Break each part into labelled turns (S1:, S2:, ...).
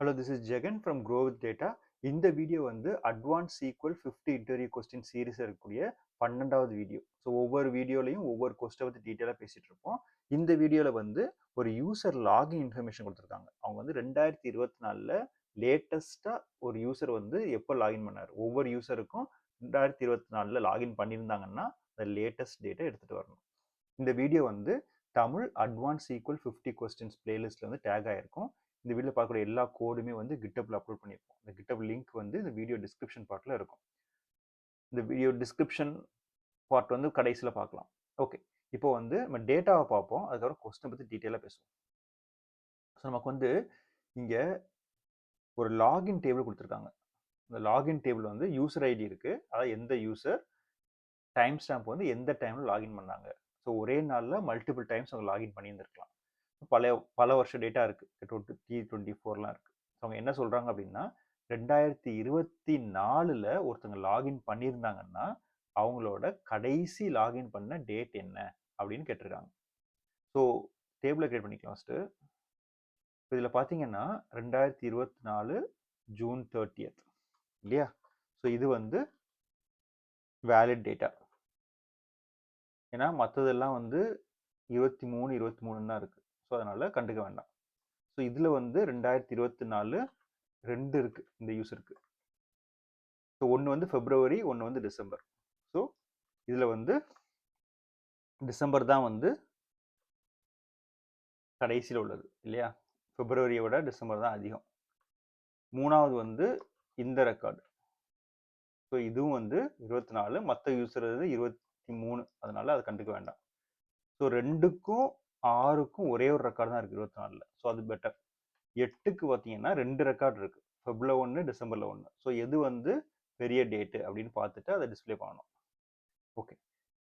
S1: Hello, this is Jagan from Grow with Data. இந்த video வந்து advance SQL 50 interview question series இருக்கக்கூடிய 12வது video. So ஒவ்வொரு வீடியோலையும் ஒவ்வொரு கொஸ்ட்டை பற்றி டீட்டெயிலாக பேசிகிட்டு இருப்போம். இந்த வீடியோவில் வந்து ஒரு யூசர் லாகின் இன்ஃபர்மேஷன் கொடுத்துருக்காங்க. அவங்க வந்து 2024 லேட்டஸ்ட்டாக ஒரு யூசர் வந்து எப்போ லாகின் பண்ணார், ஒவ்வொரு யூசருக்கும் 2024 லாகின் பண்ணியிருந்தாங்கன்னா அந்த லேட்டஸ்ட் டேட்டை எடுத்துகிட்டு வரணும். இந்த வீடியோ வந்து தமிழ் அட்வான்ஸ் சீக்வல் 50 கொஸ்டின்ஸ் பிளேலிஸ்ட்டில் வந்து டேக் ஆகிருக்கும். இந்த வீடியோ பார்க்கக்கூடிய எல்லா கோடுமே வந்து கிட்டப்ல அப்லோட் பண்ணியிருப்போம். இந்த கிட்டப் லிங்க் வந்து இந்த வீடியோ டிஸ்கிரிப்ஷன் பார்ட்டில் இருக்கும். இந்த வீடியோ டிஸ்கிரிப்ஷன் பார்ட் வந்து கடைசியில் பார்க்கலாம். ஓகே, இப்போ வந்து நம்ம டேட்டாவை பார்ப்போம், அதுக்கப்புறம் கொஸ்டினை பற்றி டீட்டெயிலாக பேசுவோம். ஸோ நமக்கு வந்து இங்கே ஒரு லாகின் டேபிள் கொடுத்துருக்காங்க. இந்த லாகின் டேபிள் வந்து யூசர் ஐடி இருக்குது, அதாவது எந்த யூசர் டைம் ஸ்டாம்ப் வந்து எந்த டைமில் லாகின் பண்ணாங்க. ஸோ ஒரே நாளில் மல்டிபிள் டைம்ஸ் அவங்க லாகின் பண்ணியிருந்திருக்கலாம். பல வருஷ டேட்டா இருக்குது, T24லாம் இருக்குது. அவங்க என்ன சொல்கிறாங்க அப்படின்னா 2024 ஒருத்தங்க லாகின் பண்ணியிருந்தாங்கன்னா அவங்களோட கடைசி லாகின் பண்ண டேட் என்ன அப்படின்னு கேட்டிருக்காங்க. ஸோ டேபிளை கிரியேட் பண்ணிக்கலாம் ஃபஸ்ட்டு. இதில் பார்த்தீங்கன்னா 2024 ஜூன் 30th இல்லையா? ஸோ இது வந்து வேலிட் டேட்டா. ஏன்னா மற்றதெல்லாம் வந்து 23 தான் இருக்குது. ஸோ அதனால் கண்டுக்க வேண்டாம். ஸோ இதில் வந்து 2024 2 இருக்குது இந்த யூஸருக்கு. ஸோ ஒன்று வந்து ஃபெப்ரவரி, ஒன்று வந்து டிசம்பர். ஸோ இதில் வந்து டிசம்பர் தான் வந்து கடைசியில் உள்ளது இல்லையா? ஃபெப்ரவரியை விட டிசம்பர் தான் அதிகம். மூணாவது வந்து இந்த ரெக்கார்டு. ஸோ இதுவும் வந்து 24, மற்ற யூஸர் 23, அதனால அதை கண்டுக்க வேண்டாம். ஸோ 2க்கும் 6க்கும் ஒரே ஒரு ரெக்கார்டு தான் இருக்குது 24. ஸோ அது பெட்டர். 8க்கு பார்த்தீங்கன்னா 2 ரெக்கார்டு இருக்குது, ஃபெப்ல 1, டிசம்பரில் 1. ஸோ எது வந்து பெரிய டேட்டு அப்படின்னு பார்த்துட்டு அதை டிஸ்பிளே பண்ணணும். ஓகே,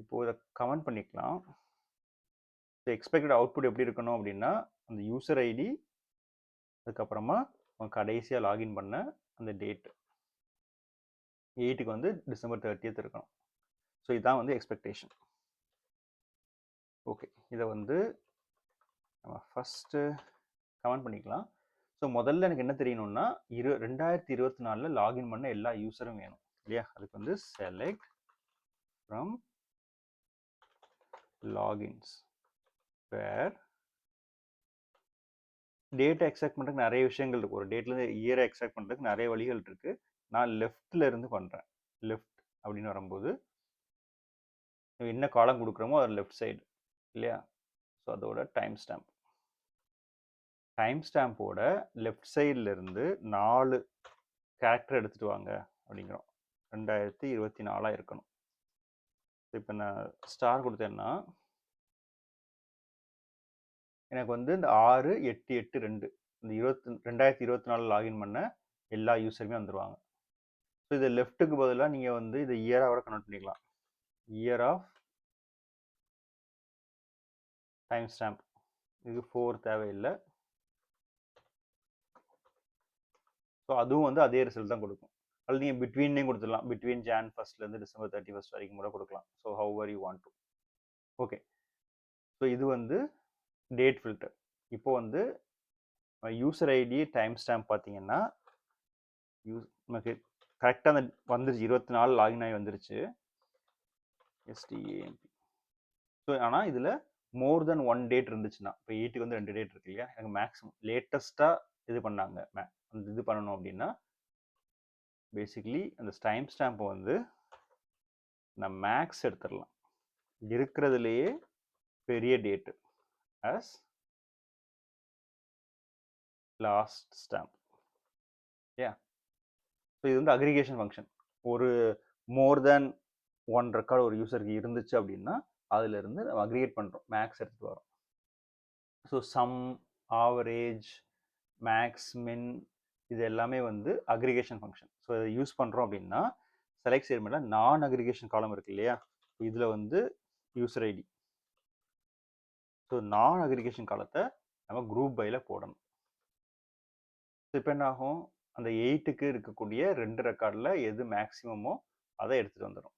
S1: இப்போ இதை கமெண்ட் பண்ணிக்கலாம். ஸோ எக்ஸ்பெக்டட் அவுட்புட் எப்படி இருக்கணும் அப்படின்னா அந்த யூசர் ஐடி, அதுக்கப்புறமா கடைசியாக லாகின் பண்ண அந்த டேட்டு 8க்கு வந்து டிசம்பர் 30th இருக்கணும். ஸோ இதுதான் வந்து எக்ஸ்பெக்டேஷன். ஓகே, இதை வந்து நம்ம ஃபஸ்ட்டு கமெண்ட் பண்ணிக்கலாம். ஸோ முதல்ல எனக்கு என்ன தெரியணும்னா 2024 லாகின் பண்ண எல்லா யூஸரும் வேணும் இல்லையா? அதுக்கு வந்து select from logins where data extract பண்ணுறதுக்கு நிறைய விஷயங்கள் இருக்குது. ஒரு டேட்லேருந்து இயரை எக்ஸ்ட்ராக்ட் பண்ணுறதுக்கு நிறைய வழிகள் இருக்குது. நான் லெஃப்டில் இருந்து பண்ணுறேன். லெஃப்ட் அப்படின்னு வரும்போது என்ன காலம் கொடுக்குறோமோ அது லெஃப்ட் சைடு இல்லையா? ஸோ அதோட டைம் ஸ்டாம்போட லெஃப்ட் சைடில் இருந்து 4 கேரக்டர் எடுத்துகிட்டு வாங்க அப்படிங்கிறோம். 2024 இருக்கணும். இப்போ நான் ஸ்டார் கொடுத்தேன்னா எனக்கு வந்து இந்த 6, 8, 8, 2 இந்த 2024 லாகின் பண்ண எல்லா யூஸருமே வந்துடுவாங்க. ஸோ இது லெஃப்ட்டுக்கு பதிலாக நீங்கள் வந்து இதை இயராக கன்வெர்ட் பண்ணிக்கலாம். இயர் ஆஃப் டைம் ஸ்டாம்ப், இது 4 தேவையில்லை. ஸோ அதுவும் வந்து அதே ரிசல்ட் தான் கொடுக்கும். அது நீங்கள் பிட்வீன்னே கொடுத்துடலாம். Between Jan 1st December 31st வரைக்கும் கூட கொடுக்கலாம். So how are you want to. Okay, so இது வந்து டேட் ஃபில்டர். இப்போ வந்து யூசர் ஐடி டைம் ஸ்டாம்ப் பார்த்தீங்கன்னா நமக்கு கரெக்டாக அந்த வந்துருச்சு, 24 லாகின் ஆகி வந்துருச்சு STAMP. ஸோ ஆனால் இதில் மோர் தென் 1 டேட் இருந்துச்சுன்னா, இப்போ 8க்கு வந்து 2 டேட் இருக்கு இல்லையா? எனக்கு மேக்ஸிமம் லேட்டஸ்ட்டாக இது பண்ணாங்க அந்த இது பண்ணணும் அப்படின்னா பேசிக்லி அந்த டைம் ஸ்டாம்பை வந்து நான் மேக்ஸ் எடுத்துடலாம். இருக்கிறதுலையே பெரிய டேட்டு ஆஸ் லாஸ்ட் ஸ்டாம்ப். ஏ ஸோ இது வந்து அக்ரிகேஷன் ஃபங்க்ஷன். ஒரு மோர் தேன் 1 ரெக்கார்டு ஒரு யூசருக்கு இருந்துச்சு அப்படின்னா அதிலிருந்து நம்ம அக்ரிகேட் பண்ணுறோம், மேக்ஸ் எடுத்துகிட்டு வரோம். ஸோ சம், ஆவரேஜ், மேக்ஸ், மின், இது எல்லாமே வந்து அக்ரிகேஷன் ஃபங்க்ஷன். ஸோ இதை யூஸ் பண்ணுறோம் அப்படின்னா செலக்ட் ஸ்டேட்மெண்ட்டில் நான் அக்ரிகேஷன் காலம் இருக்கு இல்லையா? இதில் வந்து யூசர் ஐடி. ஸோ நான் அக்ரிகேஷன் காலத்தை நம்ம குரூப் பையில் போடணும். இப்போ என்ன ஆகும், அந்த 8க்கு இருக்கக்கூடிய 2 ரெக்கார்டில் எது மேக்ஸிமமோ அதை எடுத்துகிட்டு வந்துடும்.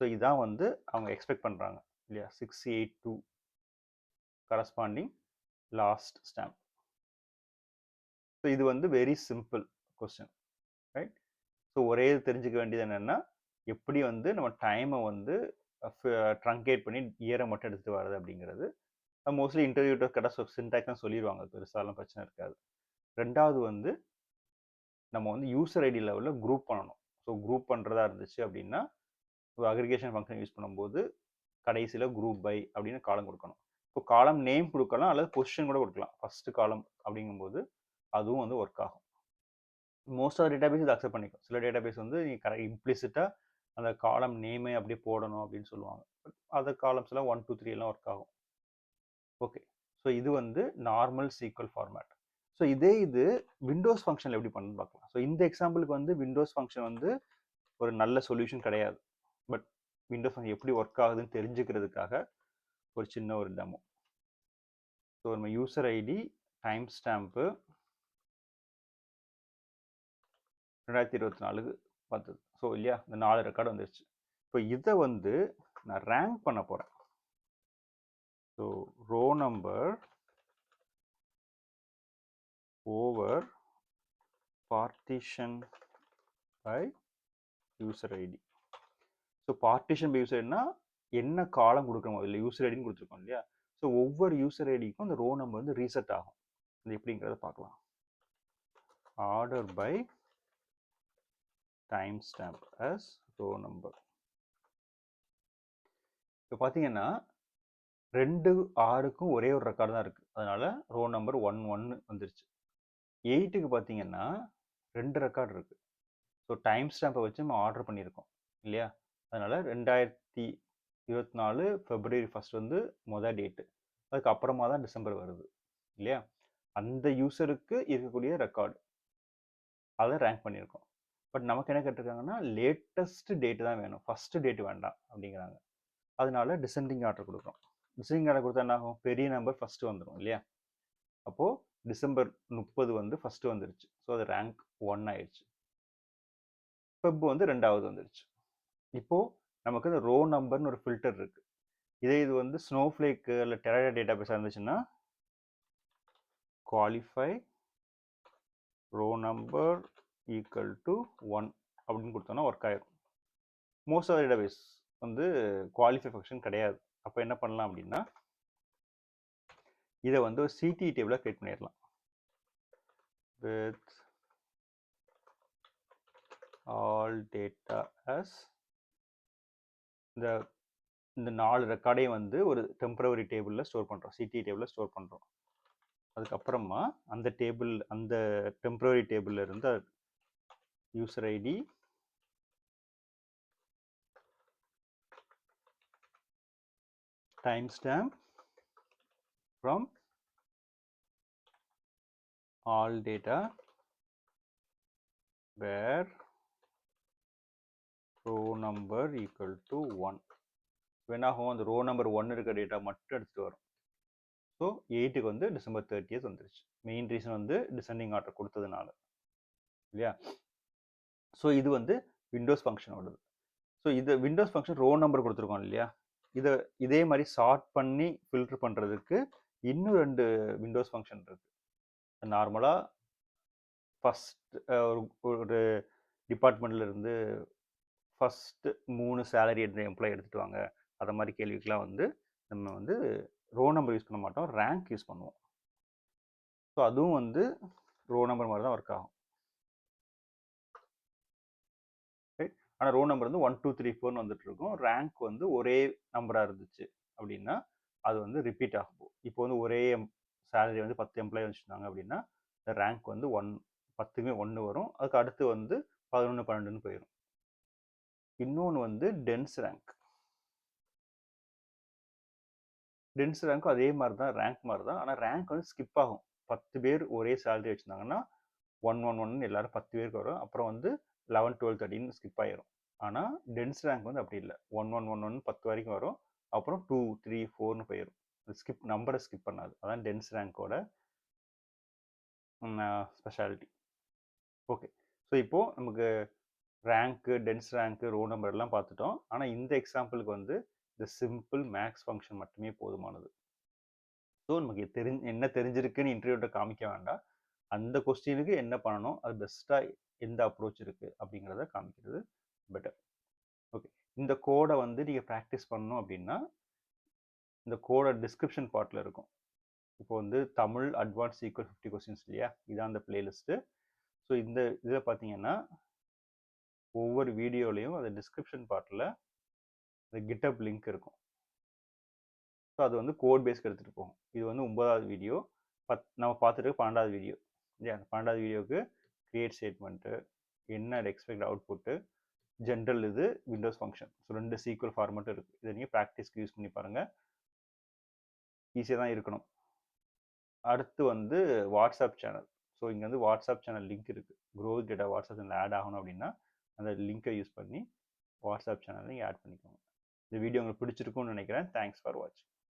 S1: ஸோ இதான் வந்து அவங்க எக்ஸ்பெக்ட் பண்ணுறாங்க இல்லையா? 682 கரஸ்பாண்டிங் லாஸ்ட் ஸ்டாம்ப். ஸோ இது வந்து very simple question, right? So ஒரே தெரிஞ்சுக்க வேண்டியது என்னென்னா, எப்படி வந்து நம்ம டைமை வந்து ட்ரங்கேட் பண்ணி இயரை மட்டும் எடுத்துகிட்டு வர்றது அப்படிங்கிறது. மோஸ்ட்லி இன்டர்வியூட்ட கேட்டால் சின்டாக்ஸ் தான் சொல்லிடுவாங்க, பெருசாலாம் பிரச்சனை இருக்காது. ரெண்டாவது வந்து நம்ம வந்து யூசர் ஐடி லெவலில் குரூப் பண்ணணும். ஸோ குரூப் பண்ணுறதா இருந்துச்சு அப்படின்னா, ஒரு அக்ரிகேஷன் ஃபங்க்ஷன் யூஸ் பண்ணும்போது கடைசியில் குரூப் பை அப்படின்னு காலம் கொடுக்கணும். இப்போ காலம் நேம் கொடுக்கலாம் அல்லது பொசிஷன் கூட கொடுக்கலாம். ஃபர்ஸ்ட் காலம் அப்படிங்கும்போது அதுவும் வந்து ஒர்க் ஆகும். மோஸ்ட் ஆஃப் டேட்டாபேஸ் இது அக்செப்ட் பண்ணிக்கும். சில டேட்டாபேஸ் வந்து நீங்கள் கரெக்ட் இம்ப்ளிசிட்டாக அந்த காலம் நேமே அப்படியே போடணும் அப்படின்னு சொல்லுவாங்க. பட் அதர் காலம்ஸ் எல்லாம் 1 2 3 எல்லாம் ஒர்க் ஆகும். ஓகே, ஸோ இது வந்து நார்மல் சீக்வல் ஃபார்மேட். ஸோ இதே இது விண்டோஸ் ஃபங்க்ஷனில் எப்படி பண்ணுன்னு பார்க்கலாம். ஸோ இந்த எக்ஸாம்பிளுக்கு வந்து விண்டோஸ் ஃபங்க்ஷன் வந்து ஒரு நல்ல சொல்யூஷன் கிடையாது. பட் விண்டோஸ் ஃபங்க்ஷன் எப்படி ஒர்க் ஆகுதுன்னு தெரிஞ்சுக்கிறதுக்காக ஒரு சின்ன ஒரு டெமோ. ஸோ நம்ம யூசர் ஐடி டைம் ஸ்டாம்ப்பு 2024 பார்த்தது. ஸோ இல்லையா, இந்த 4 ரெக்கார்டு வந்துருச்சு. இப்போ இதை வந்து நான் ரேங்க் பண்ண போகிறேன். So row number over partition by user ID. So partition by user ஐடினா என்ன காலம் கொடுக்குறோமோ இல்லை யூசர் ஐடின்னு கொடுத்துருக்கோம் இல்லையா. ஸோ ஒவ்வொரு யூசர் ஐடிக்கும் அந்த ரோ நம்பர் வந்து ரீசெட் ஆகும். அது எப்படிங்கிறத பார்க்கலாம். Order by timestamp as row number. இப்போ பார்த்தீங்கன்னா 2 6க்கும் ஒரே ஒரு ரெக்கார்டு தான் இருக்குது. அதனால ரோ நம்பர் 1 1 வந்துருச்சு. 8க்கு பார்த்தீங்கன்னா 2 ரெக்கார்டு இருக்குது. ஸோ டைம் ஸ்டாம்பை வச்சு நம்ம ஆர்டர் பண்ணியிருக்கோம் இல்லையா. அதனால் 2024 February 1 வந்து மொதல் டேட்டு. அதுக்கப்புறமா தான் டிசம்பர் வருது இல்லையா. அந்த யூசருக்கு இருக்கக்கூடிய ரெக்கார்டு அதை ரேங்க் பண்ணியிருக்கோம். பட் நமக்கு என்ன கேட்டிருக்காங்கன்னா லேட்டஸ்ட் டேட்டு தான் வேணும், ஃபஸ்ட்டு டேட்டு வேண்டாம் அப்படிங்கிறாங்க. அதனால டிசெண்டிங் ஆர்டர் கொடுக்குறோம். டிசெண்டிங் ஆர்டர் கொடுத்தா என்ன ஆகும், பெரிய நம்பர் ஃபஸ்ட்டு வந்துடும் இல்லையா. அப்போது டிசம்பர் 30 வந்து ஃபஸ்ட்டு வந்துருச்சு. ஸோ அது ரேங்க் 1 ஆயிடுச்சு. ஃபெப் வந்து 2வது வந்துருச்சு. இப்போது நமக்கு இந்த ரோ நம்பர்னு ஒரு ஃபில்டர் இருக்குது. இதே இது வந்து ஸ்னோஃப்ளேக்கு இல்லை டெரடா டேட்டா பேஸாக இருந்துச்சுன்னா qualify row number equal to 1 அப்படின்னு கொடுத்தோன்னா ஒர்க் ஆயிரும். மோஸ்ட் ஆஃப் டேட்டாபேஸ் வந்து குவாலிஃபை ஃபங்க்ஷன் கிடையாது. அப்போ என்ன பண்ணலாம் அப்படின்னா இதை வந்து ஒரு சிடி டேபிளாக கிரியேட் பண்ணிடலாம். வித் ஆல் டேட்டா as இந்த 4 ரெக்கார்டையும் வந்து ஒரு டெம்பரவரி டேபிளில் ஸ்டோர் பண்ணுறோம், சிடி டேபிளில் ஸ்டோர் பண்ணுறோம். அதுக்கப்புறமா அந்த டேபிள், அந்த டெம்பரரி டேபிளில் இருந்து user ID timestamp from all data where row number equal to 1. வேணாகும் அந்த ரோ நம்பர் 1 இருக்க டேட்டா மட்டும் எடுத்துகிட்டு வரும். ஸோ 8க்கு வந்து டிசம்பர் 30th வந்துருச்சு. மெயின் ரீசன் வந்து டிசெண்டிங் ஆர்டர் கொடுத்ததுனால இல்லையா. ஸோ இது வந்து விண்டோஸ் ஃபங்க்ஷனோடது. ஸோ இது விண்டோஸ் ஃபங்க்ஷன் ரோ நம்பர் கொடுத்துருக்கோம் இல்லையா. இதே மாதிரி சார்ட் பண்ணி ஃபில்டர் பண்ணுறதுக்கு இன்னும் 2 விண்டோஸ் ஃபங்க்ஷன் இருக்குது. நார்மலாக ஃபஸ்ட் ஒரு டிபார்ட்மெண்ட்டில் இருந்து ஃபஸ்ட்டு 3 சேலரி எடுத்த எம்ப்ளாயி எடுத்துகிட்டு வாங்க, அதை மாதிரி கேள்விக்கெலாம் வந்து நம்ம வந்து ரோ நம்பர் யூஸ் பண்ண மாட்டோம், ரேங்க் யூஸ் பண்ணுவோம். ஸோ அதுவும் வந்து ரோ நம்பர் மாதிரி தான் ஒர்க் ஆகும். ரைட். ஆனால் ரோ நம்பர் வந்து 1 2 3 4ன்னு வந்துட்டு இருக்கும். ரேங்க் வந்து ஒரே நம்பராக இருந்துச்சு அப்படின்னா அது வந்து ரிப்பீட் ஆகும். இப்போ வந்து ஒரே சேலரி வந்து 10 எம்ப்ளாயி வச்சுருந்தாங்க அப்படின்னா ரேங்க் வந்து 10க்குமே 1 வரும். அதுக்கு அடுத்து வந்து 11 12ன்னு போயிடும். இன்னொன்று வந்து டென்ஸ் ரேங்க். டென்ஸ் ரேங்க்கும் அதே மாதிரி தான், ரேங்க் மாதிரி தான். ஆனால் ரேங்க் வந்து ஸ்கிப் ஆகும். 10 பேர் ஒரே சேலரி வச்சுருந்தாங்கன்னா 1 1 1 எல்லாரும் 10 பேருக்கு வரும். அப்புறம் வந்து 11 12 13 ஸ்கிப் ஆயிரும். ஆனால் டென்ஸ் ரேங்க் வந்து அப்படி இல்லை. 1 1 1 1 10 வரைக்கும் வரும். அப்புறம் 2 3 4ன்னு போயிடும். ஸ்கிப் நம்பரை ஸ்கிப் பண்ணாது. அதான் டென்ஸ் ரேங்கோட ஸ்பெஷாலிட்டி. ஓகே, ஸோ இப்போது நமக்கு rank, dense rank, row number எல்லாம் பார்த்துட்டோம். ஆனால் இந்த எக்ஸாம்பிளுக்கு வந்து இந்த சிம்பிள் மேக்ஸ் ஃபங்க்ஷன் மட்டுமே போதுமானது. ஸோ நமக்கு என்ன தெரிஞ்சிருக்குன்னு இன்டர்வியூட்ட காமிக்க வேண்டாம். அந்த கொஸ்டினுக்கு என்ன பண்ணணும், அது பெஸ்ட்டாக எந்த அப்ரோச் இருக்குது அப்படிங்கிறத காமிக்கிறது பெட்டர். ஓகே, இந்த கோடை வந்து நீங்கள் ப்ராக்டிஸ் பண்ணணும் அப்படின்னா இந்த கோடை டிஸ்கிரிப்ஷன் பார்ட்டில் இருக்கும். இப்போ வந்து தமிழ் அட்வான்ஸ் ஈக்குவல் 50 கொஸ்டின்ஸ் இல்லையா, இதான் அந்த பிளேலிஸ்ட்டு. ஸோ இந்த இதில் பார்த்தீங்கன்னா ஒவ்வொரு வீடியோலையும் அந்த டிஸ்கிரிப்ஷன் பார்ட்டில் இந்த கிட்டப் லிங்க் இருக்கும். ஸோ அது வந்து கோட் பேஸ்க்கு எடுத்துகிட்டு போகும். இது வந்து 9வது வீடியோ, நம்ம பார்த்துட்டு 12வது வீடியோ இல்லையா. அந்த 12வது வீடியோவுக்கு கிரியேட் ஸ்டேட்மெண்ட்டு, என்ன எக்ஸ்பெக்ட் அவுட்புட்டு, ஜென்ரல் இது விண்டோஸ் ஃபங்க்ஷன். ஸோ 2 சீக்வல் ஃபார்மேட்டும் இருக்குது. இதை நீங்கள் ப்ராக்டிஸ்க்கு யூஸ் பண்ணி பாருங்கள், ஈஸியாக தான் இருக்கணும். அடுத்து வந்து வாட்ஸ்அப் சேனல். ஸோ இங்கே வந்து வாட்ஸ்அப் சேனல் லிங்க் இருக்குது. Growth data WhatsApp channel add ஆகணும் அப்படின்னா அந்த லிங்கை யூஸ் பண்ணி வாட்ஸ்அப் சேனல் நீங்கள் ஆட் பண்ணிக்கோங்க. இந்த வீடியோ உங்களுக்கு பிடிச்சிருக்கும்னு நினைக்கிறேன். தேங்க்ஸ் ஃபார் வாட்சிங்.